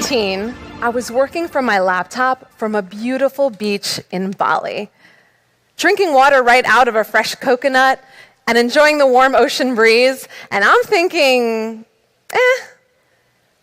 2018, I was working from my laptop from a beautiful beach in Bali, drinking water right out of a fresh coconut and enjoying the warm ocean breeze, and I'm thinking,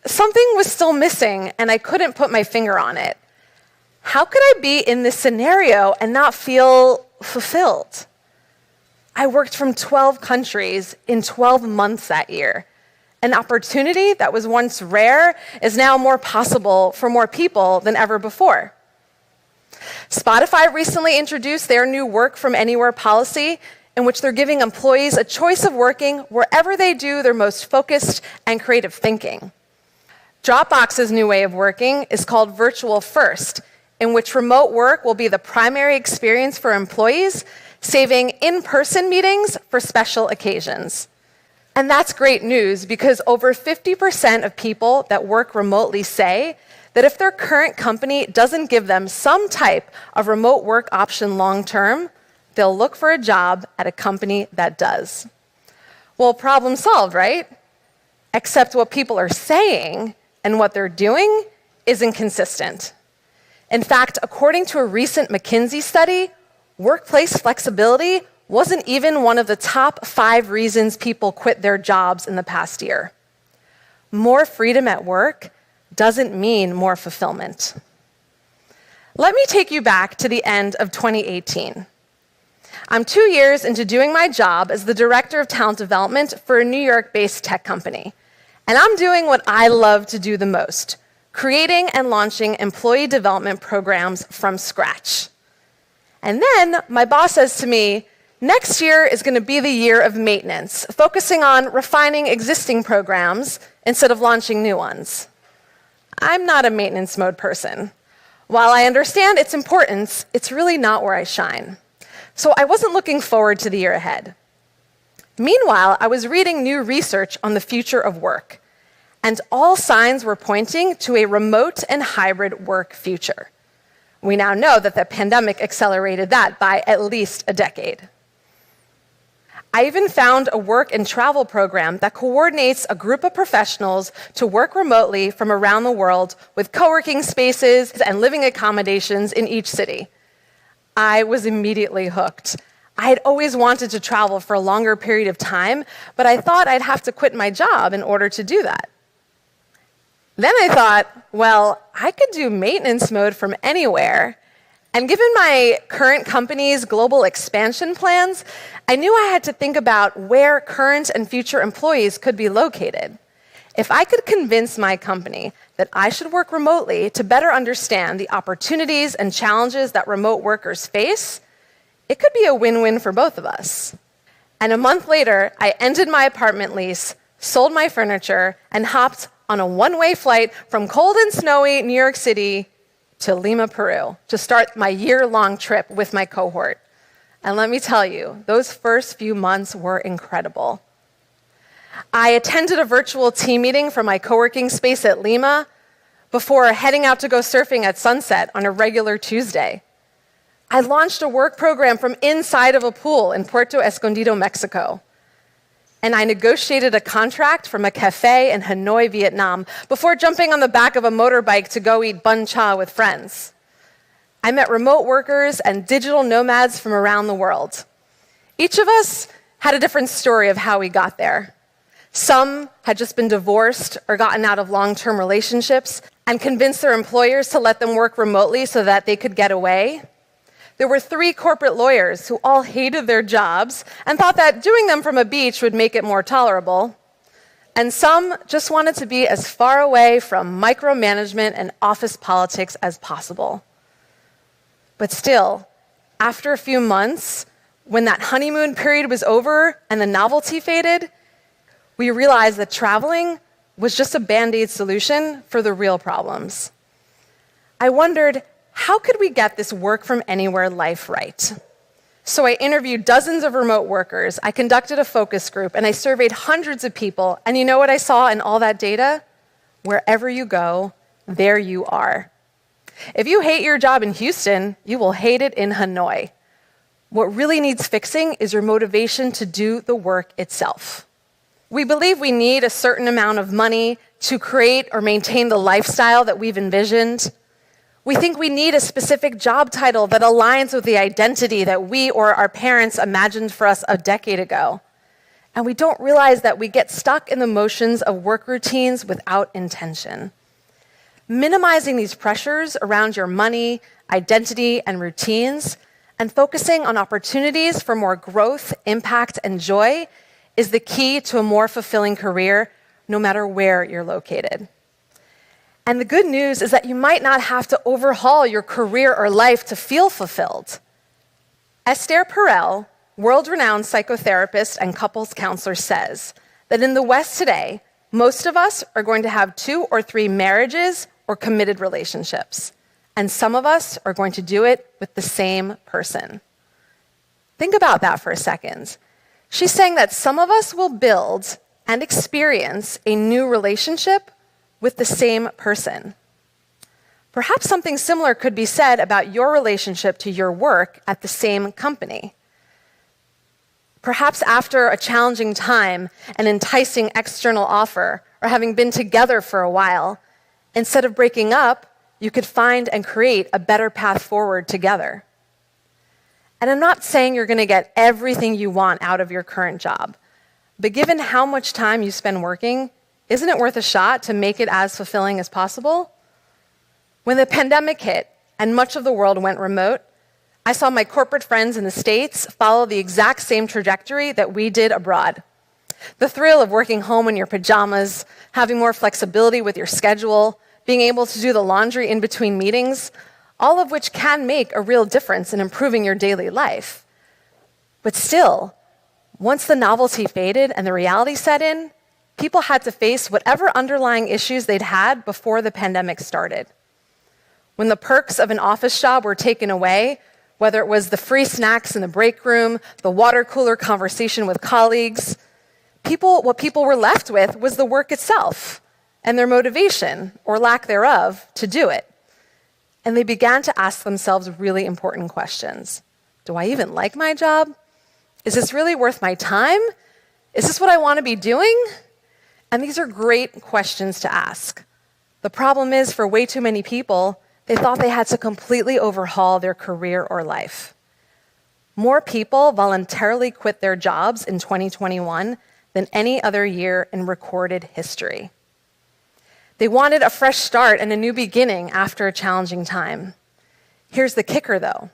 something was still missing and I couldn't put my finger on it. How could I be in this scenario and not feel fulfilled? I worked from 12 countries in 12 months that year. An opportunity that was once rare is now more possible for more people than ever before. Spotify recently introduced their new Work from Anywhere policy, in which they're giving employees a choice of working wherever they do their most focused and creative thinking. Dropbox's new way of working is called Virtual First, in which remote work will be the primary experience for employees, saving in-person meetings for special occasions. And that's great news because over 50% of people that work remotely say that if their current company doesn't give them some type of remote work option long-term, they'll look for a job at a company that does. Well, problem solved, right? Except what people are saying and what they're doing is inconsistent. In fact, according to a recent McKinsey study, workplace flexibility wasn't even one of the top 5 reasons people quit their jobs in the past year. More freedom at work doesn't mean more fulfillment. Let me take you back to the end of 2018. I'm 2 years into doing my job as the director of talent development for a New York-based tech company. And I'm doing what I love to do the most, creating and launching employee development programs from scratch. And then my boss says to me, next year is going to be the year of maintenance, focusing on refining existing programs instead of launching new ones. I'm not a maintenance mode person. While I understand its importance, it's really not where I shine. So I wasn't looking forward to the year ahead. Meanwhile, I was reading new research on the future of work, and all signs were pointing to a remote and hybrid work future. We now know that the pandemic accelerated that by at least a decade. I even found a work and travel program that coordinates a group of professionals to work remotely from around the world with co-working spaces and living accommodations in each city. I was immediately hooked. I had always wanted to travel for a longer period of time, but I thought I'd have to quit my job in order to do that. Then I thought, well, I could do maintenance mode from anywhere. And given my current company's global expansion plans, I knew I had to think about where current and future employees could be located. If I could convince my company that I should work remotely to better understand the opportunities and challenges that remote workers face, it could be a win-win for both of us. And a month later, I ended my apartment lease, sold my furniture, and hopped on a one-way flight from cold and snowy New York City to Lima, Peru, to start my year-long trip with my cohort. And let me tell you, those first few months were incredible. I attended a virtual team meeting from my co-working space at Lima before heading out to go surfing at sunset on a regular Tuesday. I launched a work program from inside of a pool in Puerto Escondido, Mexico. And I negotiated a contract from a cafe in Hanoi, Vietnam, before jumping on the back of a motorbike to go eat bun cha with friends. I met remote workers and digital nomads from around the world. Each of us had a different story of how we got there. Some had just been divorced or gotten out of long-term relationships and convinced their employers to let them work remotely so that they could get away. There were 3 corporate lawyers who all hated their jobs and thought that doing them from a beach would make it more tolerable. And some just wanted to be as far away from micromanagement and office politics as possible. But still, after a few months, when that honeymoon period was over and the novelty faded, we realized that traveling was just a Band-Aid solution for the real problems. I wondered, how could we get this work from anywhere life right? So I interviewed dozens of remote workers, I conducted a focus group, and I surveyed hundreds of people. And you know what I saw in all that data? Wherever you go, there you are. If you hate your job in Houston, you will hate it in Hanoi. What really needs fixing is your motivation to do the work itself. We believe we need a certain amount of money, to create or maintain the lifestyle that we've envisioned. We think we need a specific job title that aligns with the identity that we or our parents imagined for us a decade ago. And we don't realize that we get stuck in the motions of work routines without intention. Minimizing these pressures around your money, identity, and routines, and focusing on opportunities for more growth, impact, and joy is the key to a more fulfilling career, no matter where you're located. And the good news is that you might not have to overhaul your career or life to feel fulfilled. Esther Perel, world-renowned psychotherapist and couples counselor, says that in the West today, most of us are going to have 2 or 3 marriages or committed relationships, and some of us are going to do it with the same person. Think about that for a second. She's saying that some of us will build and experience a new relationship with the same person. Perhaps something similar could be said about your relationship to your work at the same company. Perhaps after a challenging time, an enticing external offer, or having been together for a while, instead of breaking up, you could find and create a better path forward together. And I'm not saying you're going to get everything you want out of your current job, but given how much time you spend working, isn't it worth a shot to make it as fulfilling as possible? When the pandemic hit and much of the world went remote, I saw my corporate friends in the States follow the exact same trajectory that we did abroad. The thrill of working home in your pajamas, having more flexibility with your schedule, being able to do the laundry in between meetings, all of which can make a real difference in improving your daily life. But still, once the novelty faded and the reality set in, people had to face whatever underlying issues they'd had before the pandemic started. When the perks of an office job were taken away, whether it was the free snacks in the break room, the water cooler conversation with colleagues, what people were left with was the work itself and their motivation, or lack thereof, to do it. And they began to ask themselves really important questions. Do I even like my job? Is this really worth my time? Is this what I want to be doing? And these are great questions to ask. The problem is, for way too many people, they thought they had to completely overhaul their career or life. More people voluntarily quit their jobs in 2021 than any other year in recorded history. They wanted a fresh start and a new beginning after a challenging time. Here's the kicker, though.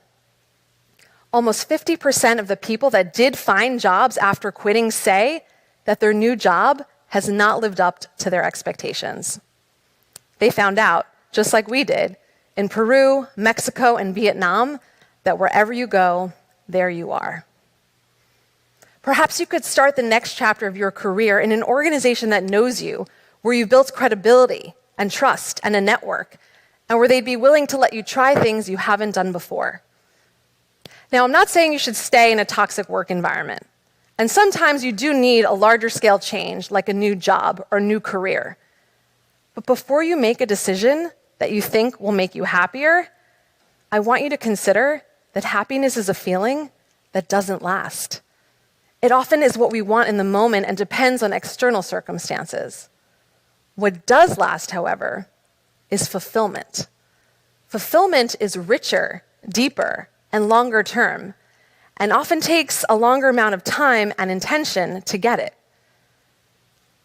Almost 50% of the people that did find jobs after quitting say that their new job has not lived up to their expectations. They found out, just like we did, in Peru, Mexico, and Vietnam, that wherever you go, there you are. Perhaps you could start the next chapter of your career in an organization that knows you, where you've built credibility and trust and a network, and where they'd be willing to let you try things you haven't done before. Now, I'm not saying you should stay in a toxic work environment. And sometimes you do need a larger scale change, like a new job or new career. But before you make a decision that you think will make you happier, I want you to consider that happiness is a feeling that doesn't last. It often is what we want in the moment and depends on external circumstances. What does last, however, is fulfillment. Fulfillment is richer, deeper, and longer term, and often takes a longer amount of time and intention to get it.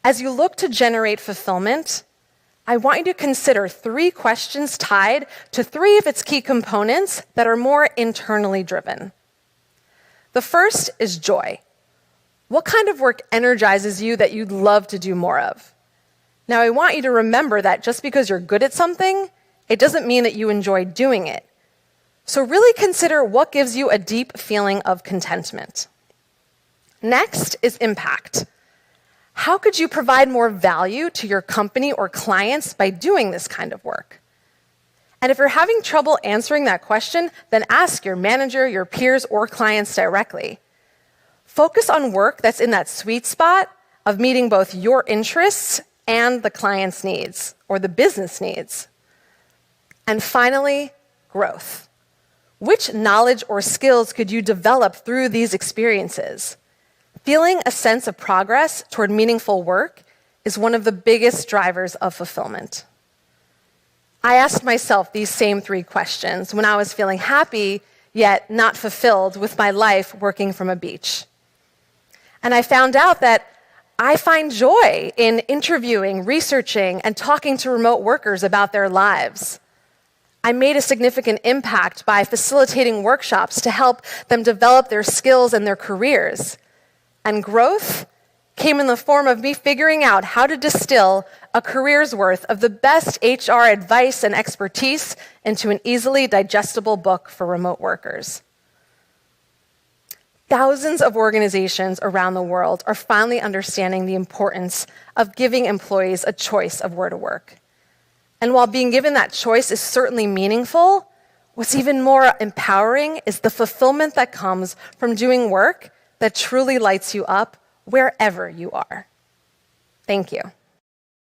As you look to generate fulfillment, I want you to consider 3 questions tied to 3 of its key components that are more internally driven. The first is joy. What kind of work energizes you that you'd love to do more of? Now, I want you to remember that just because you're good at something, it doesn't mean that you enjoy doing it. So really consider what gives you a deep feeling of contentment. Next is impact. How could you provide more value to your company or clients by doing this kind of work? And if you're having trouble answering that question, then ask your manager, your peers, or clients directly. Focus on work that's in that sweet spot of meeting both your interests and the client's needs, or the business needs. And finally, growth. Which knowledge or skills could you develop through these experiences? Feeling a sense of progress toward meaningful work is one of the biggest drivers of fulfillment. I asked myself these same 3 questions when I was feeling happy yet not fulfilled with my life working from a beach. And I found out that I find joy in interviewing, researching, and talking to remote workers about their lives. I made a significant impact by facilitating workshops to help them develop their skills and their careers. And growth came in the form of me figuring out how to distill a career's worth of the best HR advice and expertise into an easily digestible book for remote workers. Thousands of organizations around the world are finally understanding the importance of giving employees a choice of where to work. And while being given that choice is certainly meaningful, what's even more empowering is the fulfillment that comes from doing work that truly lights you up wherever you are. Thank you.